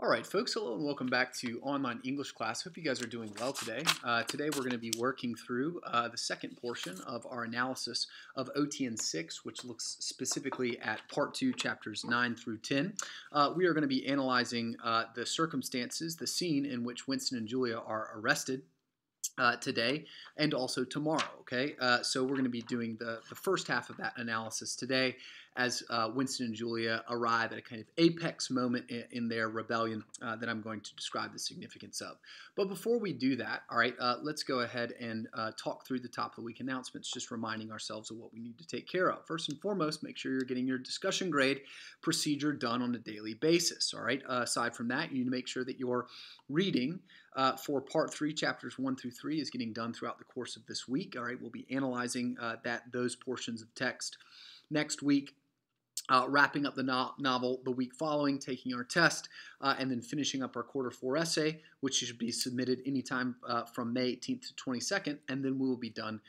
All right, folks, hello and welcome back to online English class. Hope you guys are doing well today. Today we're going to be working through the second portion of our analysis of OTN 6, which looks specifically at Part 2, Chapters 9 through 10. We are going to be analyzing the circumstances, the scene in which Winston and Julia are arrested today and also tomorrow, okay? So we're going to be doing the first half of that analysis today as Winston and Julia arrive at a kind of apex moment in their rebellion that I'm going to describe the significance of. But before we do that, all right, let's go ahead and talk through the top of the week announcements, just reminding ourselves of what we need to take care of. First and foremost, make sure you're getting your discussion grade procedure done on a daily basis, all right? Aside from that, you need to make sure that your reading for Part 3, Chapters 1 through 3 is getting done throughout the course of this week, all right? We'll be analyzing those portions of text next week. Wrapping up the novel the week following, taking our test, and then finishing up our Quarter 4 essay, which should be submitted anytime from May 18th to 22nd, and then we will be done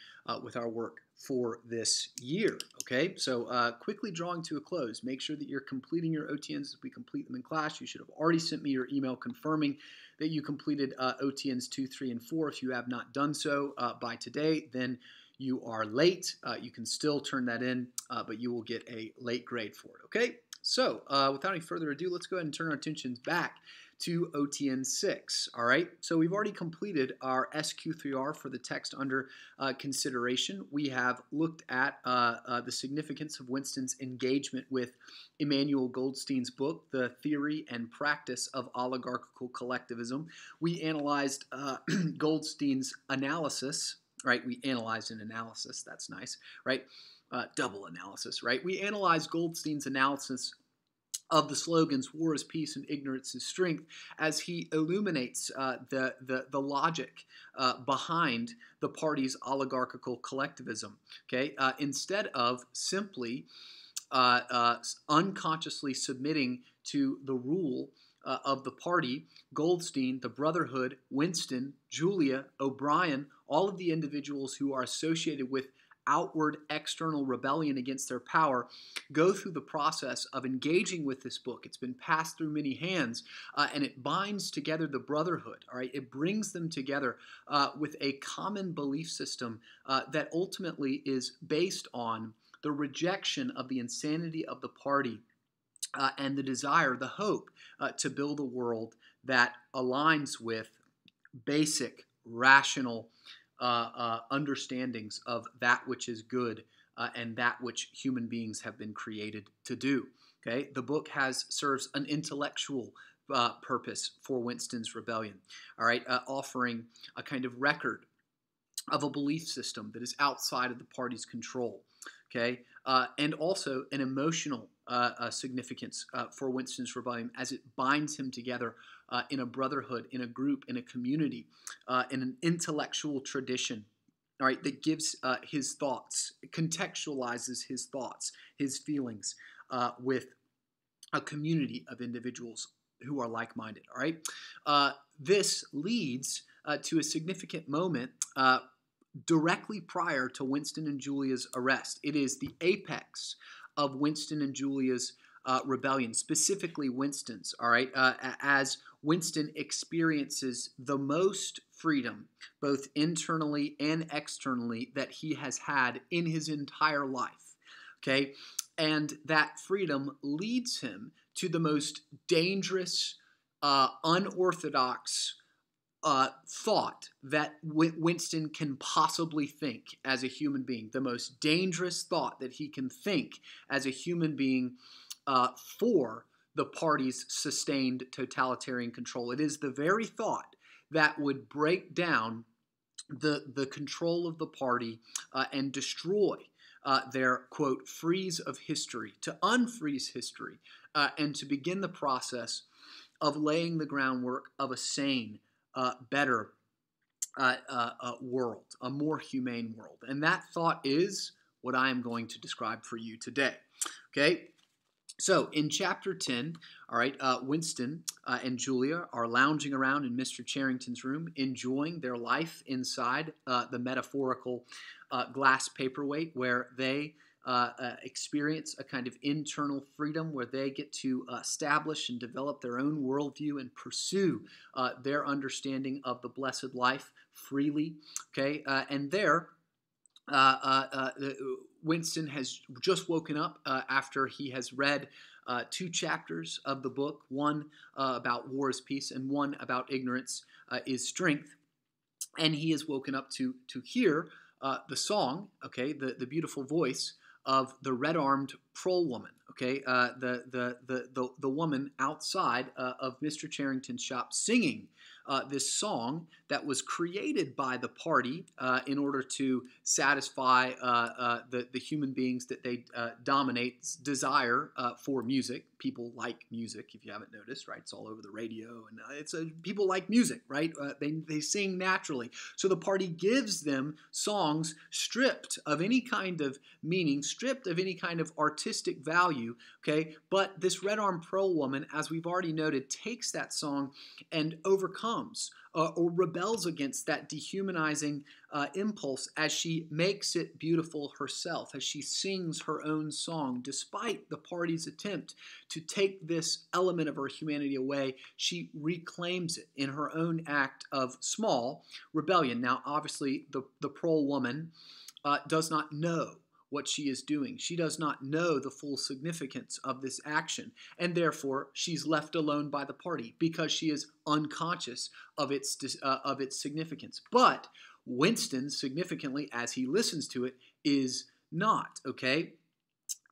with our work for this year, okay? So quickly drawing to a close, make sure that you're completing your OTNs as we complete them in class. You should have already sent me your email confirming that you completed OTNs 2, 3, and 4. If you have not done so by today, then you are late. You can still turn that in, but you will get a late grade for it, okay? So without any further ado, let's go ahead and turn our attentions back to OTN 6, all right? So we've already completed our SQ3R for the text under consideration. We have looked at the significance of Winston's engagement with Emmanuel Goldstein's book, The Theory and Practice of Oligarchical Collectivism. We analyzed Goldstein's analysis. Right, we analyzed an analysis. That's nice, right? Double analysis, right? We analyzed Goldstein's analysis of the slogans "War is peace" and "Ignorance is strength" as he illuminates the logic behind the party's oligarchical collectivism. Okay, instead of simply unconsciously submitting to the rule of the party, Goldstein, the Brotherhood, Winston, Julia, O'Brien, all of the individuals who are associated with outward external rebellion against their power go through the process of engaging with this book. It's been passed through many hands, and it binds together the Brotherhood, all right? It brings them together with a common belief system that ultimately is based on the rejection of the insanity of the party and the desire, the hope to build a world that aligns with basic, rational understandings of that which is good and that which human beings have been created to do. Okay, the book serves an intellectual purpose for Winston's rebellion. All right, offering a kind of record of a belief system that is outside of the party's control. Okay, and also an emotional significance for Winston's rebellion as it binds him together in a brotherhood, in a group, in a community, in an intellectual tradition, all right, that gives his thoughts, contextualizes his thoughts, his feelings with a community of individuals who are like-minded, all right? This leads to a significant moment directly prior to Winston and Julia's arrest. It is the apex of Winston and Julia's rebellion, specifically Winston's, all right, as Winston experiences the most freedom, both internally and externally, that he has had in his entire life, okay? And that freedom leads him to the most dangerous, unorthodox thought that Winston can possibly think as a human being, the most dangerous thought that he can think as a human being for the party's sustained totalitarian control. It is the very thought that would break down the control of the party and destroy their, quote, freeze of history, to unfreeze history, and to begin the process of laying the groundwork of a sane, better world, a more humane world. And that thought is what I am going to describe for you today. Okay? So in Chapter 10, all right, Winston and Julia are lounging around in Mr. Charrington's room, enjoying their life inside the metaphorical glass paperweight where they experience a kind of internal freedom where they get to establish and develop their own worldview and pursue their understanding of the blessed life freely. Okay, and there, Winston has just woken up after he has read 2 chapters of the book, one about war is peace and one about ignorance is strength. And he is woken up to hear the song, okay, the beautiful voice of the red-armed prole woman, okay, the woman outside of Mr. Charrington's shop singing this song that was created by the party in order to satisfy the human beings that they dominate desire for music. People like music, if you haven't noticed, right? It's all over the radio, and people like music, right? They sing naturally. So the party gives them songs stripped of any kind of meaning, stripped of any kind of artistic value, okay? But this red-armed prole woman, as we've already noted, takes that song and overcomes or rebels against that dehumanizing impulse as she makes it beautiful herself, as she sings her own song. Despite the party's attempt to take this element of her humanity away, she reclaims it in her own act of small rebellion. Now, obviously, the prole woman does not know what she is doing. She does not know the full significance of this action, and therefore she's left alone by the party because she is unconscious of its significance. But Winston, significantly, as he listens to it, is not, okay?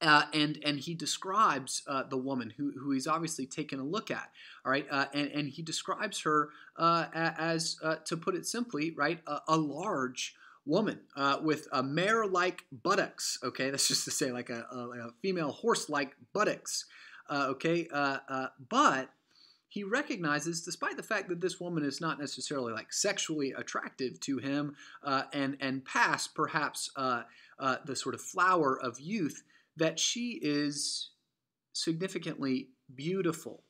And he describes the woman who he's obviously taken a look at, all right? And he describes her as, to put it simply, right, a large woman with a mare-like buttocks, okay? That's just to say like a female horse-like buttocks, okay? But he recognizes, despite the fact that this woman is not necessarily like sexually attractive to him and past perhaps the sort of flower of youth, that she is significantly beautiful.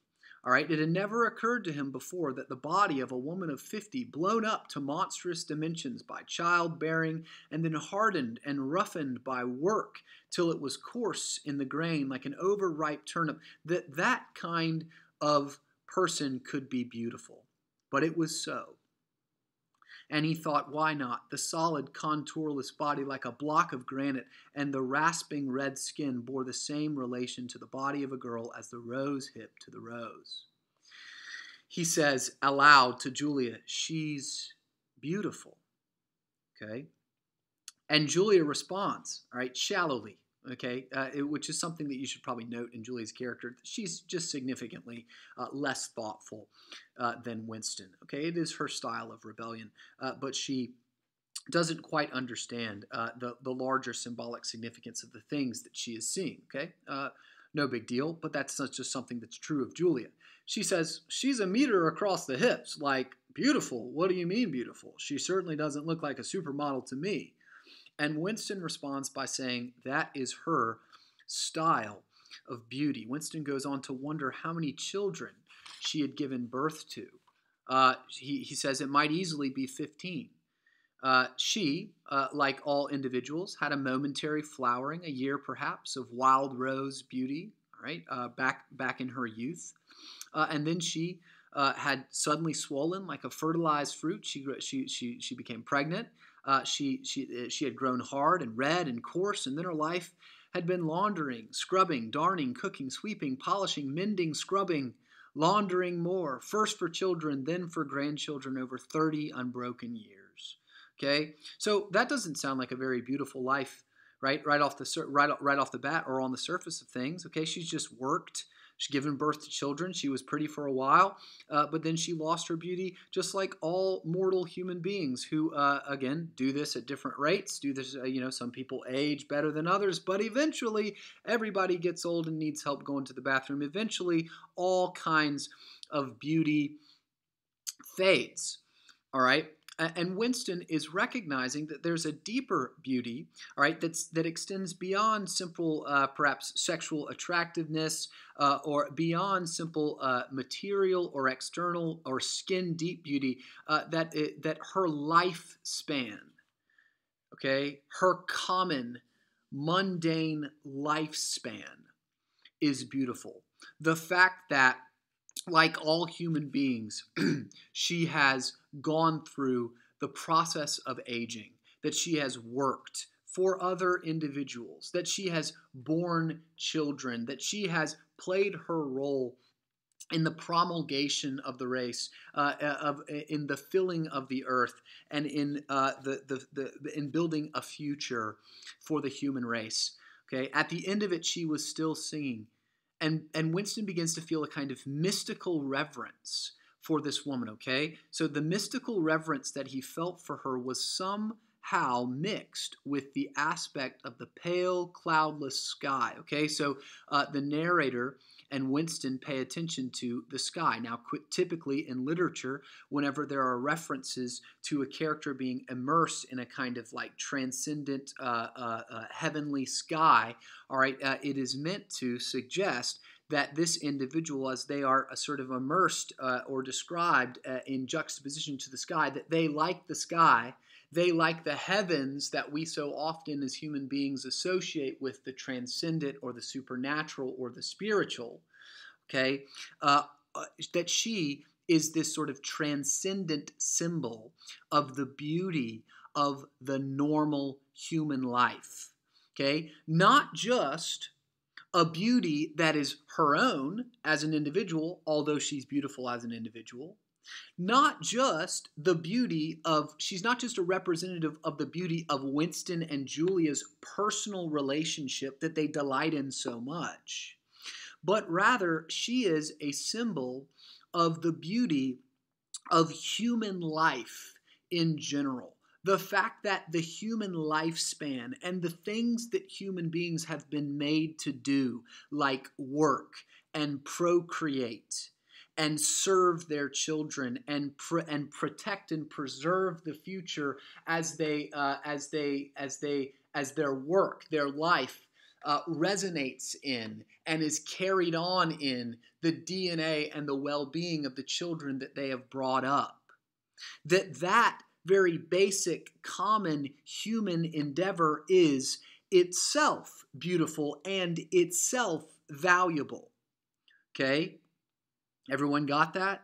All right, it had never occurred to him before that the body of a woman of 50, blown up to monstrous dimensions by childbearing and then hardened and roughened by work till it was coarse in the grain like an overripe turnip, that kind of person could be beautiful. But it was so. And he thought, why not? The solid, contourless body like a block of granite and the rasping red skin bore the same relation to the body of a girl as the rose hip to the rose. He says aloud to Julia, she's beautiful, okay? And Julia responds, all right, shallowly, okay, which is something that you should probably note in Julia's character. She's just significantly less thoughtful than Winston, okay? It is her style of rebellion, but she doesn't quite understand the larger symbolic significance of the things that she is seeing, okay? No big deal, but that's not just something that's true of Julia. She says, she's a meter across the hips, like, beautiful. What do you mean beautiful? She certainly doesn't look like a supermodel to me. And Winston responds by saying that is her style of beauty. Winston goes on to wonder how many children she had given birth to. He says it might easily be 15. She, like all individuals, had a momentary flowering, a year perhaps, of wild rose beauty, all right, back in her youth. And then she had suddenly swollen like a fertilized fruit. She became pregnant. She had grown hard and red and coarse, and then her life had been laundering, scrubbing, darning, cooking, sweeping, polishing, mending, scrubbing, laundering more, first for children, then for grandchildren, over 30 unbroken years. Okay, so that doesn't sound like a very beautiful life, right? Right off the bat, or on the surface of things. Okay, she's just worked. She's given birth to children. She was pretty for a while, but then she lost her beauty, just like all mortal human beings who, again, do this at different rates. Do this, some people age better than others, but eventually everybody gets old and needs help going to the bathroom. Eventually, all kinds of beauty fades. All right. And Winston is recognizing that there's a deeper beauty, all right, that extends beyond simple, perhaps sexual attractiveness, or beyond simple material or external or skin deep beauty. That her lifespan, okay, her common mundane lifespan is beautiful. The fact that, like all human beings, she has gone through the process of aging, that she has worked for other individuals, that she has borne children, that she has played her role in the promulgation of the race, in the filling of the earth, and in in building a future for the human race. Okay, at the end of it, she was still singing, and Winston begins to feel a kind of mystical reverence for this woman. Okay, so the mystical reverence that he felt for her was somehow mixed with the aspect of the pale, cloudless sky. Okay, so the narrator and Winston pay attention to the sky. Now, typically in literature, whenever there are references to a character being immersed in a kind of like transcendent heavenly sky, all right, it is meant to suggest that this individual, as they are sort of immersed or described in juxtaposition to the sky, that they like the sky, they like the heavens that we so often as human beings associate with the transcendent or the supernatural or the spiritual, okay? That she is this sort of transcendent symbol of the beauty of the normal human life, okay? Not just a beauty that is her own as an individual, although she's beautiful as an individual. Not just the beauty of, she's not just a representative of the beauty of Winston and Julia's personal relationship that they delight in so much, but rather she is a symbol of the beauty of human life in general. The fact that the human lifespan and the things that human beings have been made to do, like work and procreate and serve their children and protect and preserve the future as their work, their life resonates in and is carried on in the DNA and the well-being of the children that they have brought up. That very basic, common human endeavor is itself beautiful and itself valuable. Okay? Everyone got that?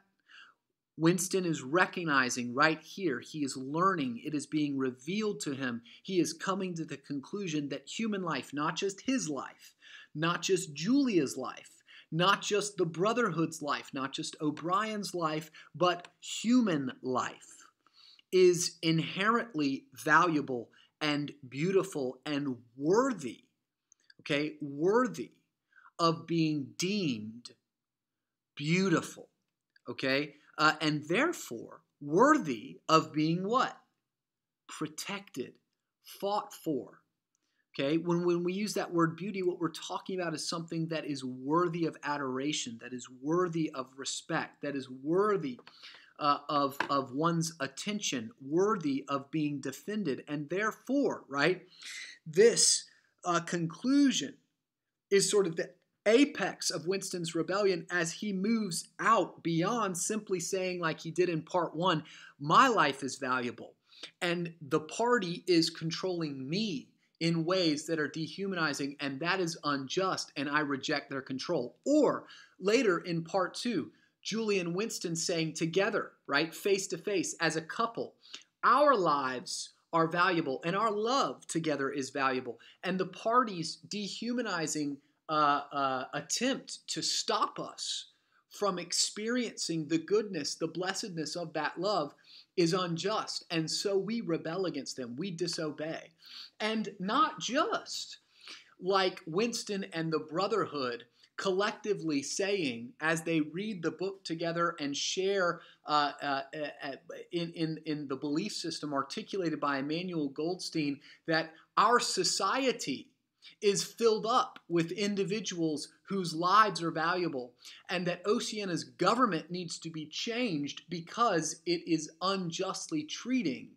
Winston is recognizing right here, he is learning, it is being revealed to him, he is coming to the conclusion that human life, not just his life, not just Julia's life, not just the Brotherhood's life, not just O'Brien's life, but human life is inherently valuable and beautiful and worthy, okay, worthy of being deemed beautiful, okay? And therefore worthy of being what? Protected, fought for. Okay? When we use that word beauty, what we're talking about is something that is worthy of adoration, that is worthy of respect, that is worthy of one's attention, worthy of being defended. And therefore, right, this conclusion is sort of the apex of Winston's rebellion as he moves out beyond simply saying, like he did in part one, my life is valuable and the party is controlling me in ways that are dehumanizing, and that is unjust, and I reject their control. Or later in part two, Julie and Winston saying together, right, face to face as a couple, our lives are valuable and our love together is valuable, and the party's dehumanizing attempt to stop us from experiencing the goodness, the blessedness of that love is unjust. And so we rebel against them. We disobey. And not just like Winston and the Brotherhood collectively saying, as they read the book together and share in the belief system articulated by Emmanuel Goldstein, that our society is filled up with individuals whose lives are valuable, and that Oceania's government needs to be changed because it is unjustly treating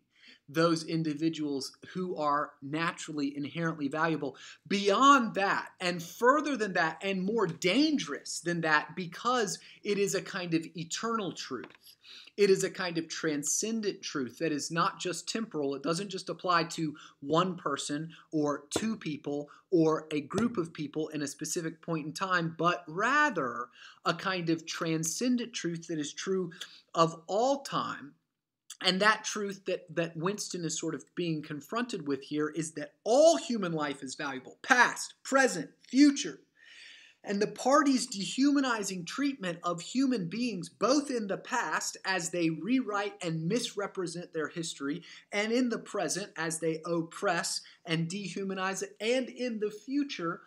those individuals who are naturally inherently valuable. Beyond that, and further than that, and more dangerous than that, because it is a kind of eternal truth. It is a kind of transcendent truth that is not just temporal. It doesn't just apply to one person or two people or a group of people in a specific point in time, but rather a kind of transcendent truth that is true of all time. And that truth that Winston is sort of being confronted with here is that all human life is valuable, past, present, future. And the party's dehumanizing treatment of human beings, both in the past as they rewrite and misrepresent their history, and in the present as they oppress and dehumanize it, and in the future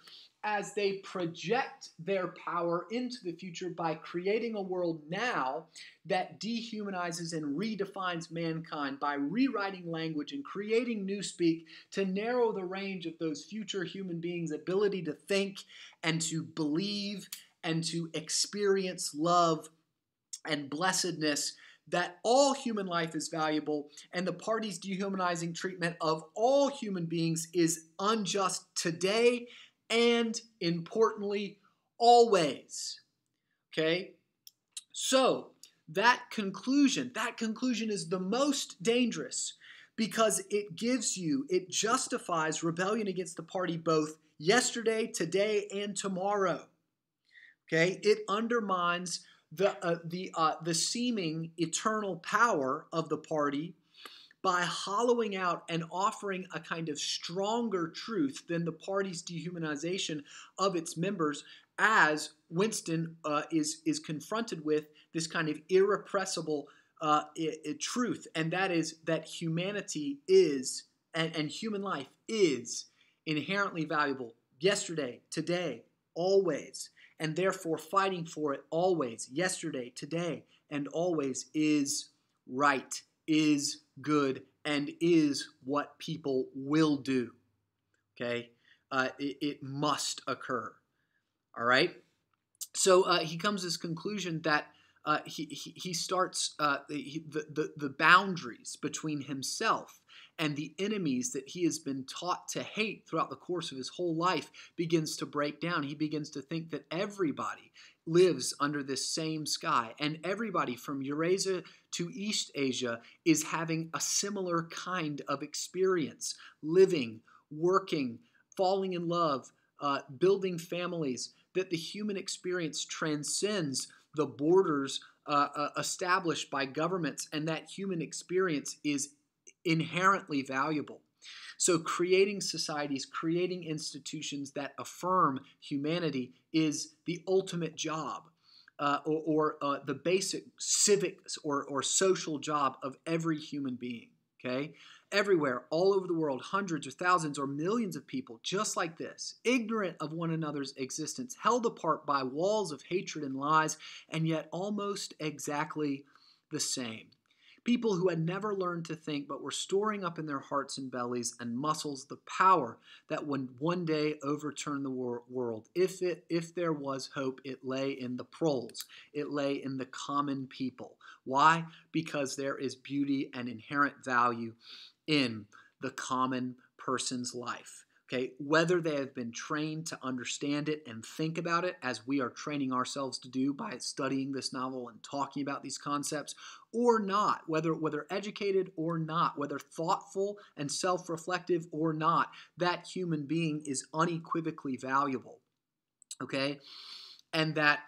as they project their power into the future by creating a world now that dehumanizes and redefines mankind by rewriting language and creating newspeak to narrow the range of those future human beings' ability to think and to believe and to experience love and blessedness, that all human life is valuable, and the party's dehumanizing treatment of all human beings is unjust today and, importantly, always. Okay? So, that conclusion is the most dangerous because it justifies rebellion against the party both yesterday, today, and tomorrow. Okay? It undermines the seeming eternal power of the party by hollowing out and offering a kind of stronger truth than the party's dehumanization of its members, as Winston is confronted with this kind of irrepressible truth, and that is that humanity is, and human life is inherently valuable yesterday, today, always, and therefore fighting for it always, yesterday, today, and always is right, is good, and is what people will do. Okay? It must occur. All right? So he comes to this conclusion that he starts the boundaries between himself and the enemies that he has been taught to hate throughout the course of his whole life begins to break down. He begins to think that everybody lives under this same sky, and everybody from Eurasia to East Asia is having a similar kind of experience, living, working, falling in love, building families, that the human experience transcends the borders established by governments, and that human experience is inherently valuable. So creating societies, creating institutions that affirm humanity is the ultimate job, or the basic civic or social job of every human being. Okay? Everywhere, all over the world, hundreds or thousands or millions of people just like this, ignorant of one another's existence, held apart by walls of hatred and lies, and yet almost exactly the same. People who had never learned to think but were storing up in their hearts and bellies and muscles the power that would one day overturn the world. If there was hope, it lay in the proles. It lay in the common people. Why? Because there is beauty and inherent value in the common person's life. Okay, whether they have been trained to understand it and think about it, as we are training ourselves to do by studying this novel and talking about these concepts, or not, whether educated or not, whether thoughtful and self-reflective or not, that human being is unequivocally valuable. Okay, and that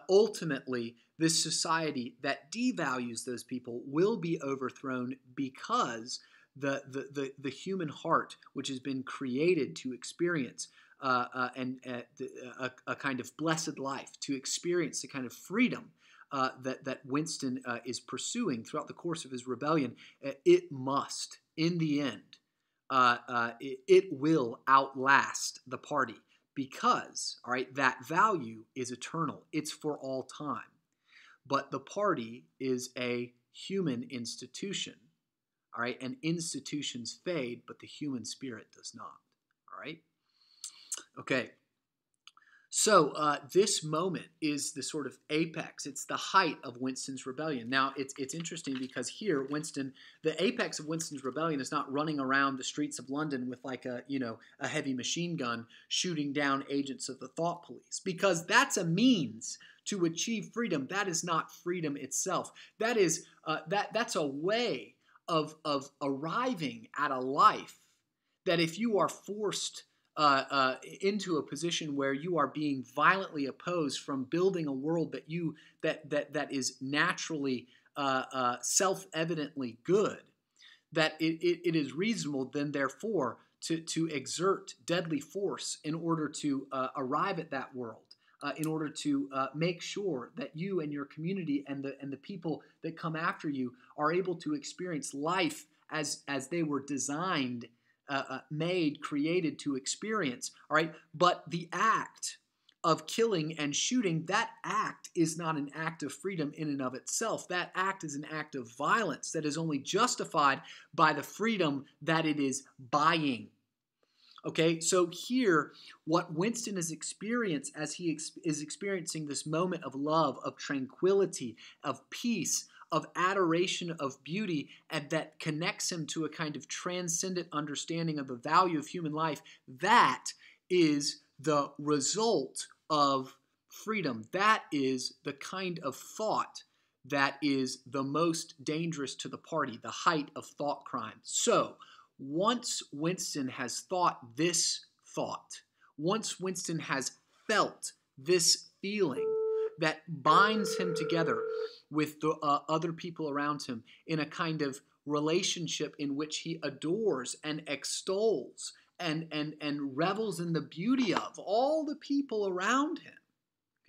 ultimately this society that devalues those people will be overthrown because the human heart, which has been created to experience a kind of blessed life, to experience the kind of freedom that Winston is pursuing throughout the course of his rebellion, it must, in the end, it will outlast the party. Because, all right, that value is eternal. It's for all time. But the party is a human institution, all right? And institutions fade, but the human spirit does not, all right? Okay. So this moment is the sort of apex. It's the height of Winston's rebellion. Now it's interesting because here Winston, the apex of Winston's rebellion is not running around the streets of London with like a heavy machine gun shooting down agents of the thought police, because that's a means to achieve freedom. That is not freedom itself. That is that's a way of arriving at a life that if you are forced into a position where you are being violently opposed from building a world that is naturally self-evidently good, that it is reasonable then therefore to exert deadly force in order to arrive at that world, in order to make sure that you and your community and the people that come after you are able to experience life as they were designed, made, created to experience, all right? But the act of killing and shooting, that act is not an act of freedom in and of itself. That act is an act of violence that is only justified by the freedom that it is buying. Okay, so here, what Winston is experiencing as he is experiencing this moment of love, of tranquility, of peace, of adoration of beauty, and that connects him to a kind of transcendent understanding of the value of human life, that is the result of freedom. That is the kind of thought that is the most dangerous to the party, the height of thought crime. So, once Winston has thought this thought, once Winston has felt this feeling that binds him together with the other people around him in a kind of relationship in which he adores and extols and revels in the beauty of all the people around him.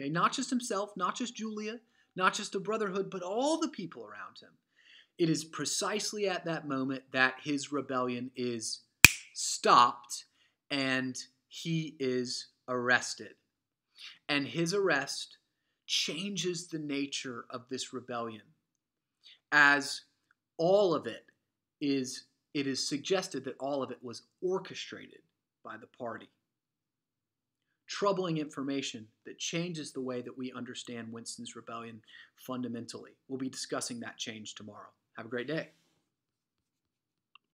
Okay, not just himself, not just Julia, not just a brotherhood, but all the people around him. It is precisely at that moment that his rebellion is stopped and he is arrested. And his arrest changes the nature of this rebellion, as all of it is suggested that all of it was orchestrated by the party. Troubling information that changes the way that we understand Winston's rebellion fundamentally. We'll be discussing that change tomorrow. Have a great day.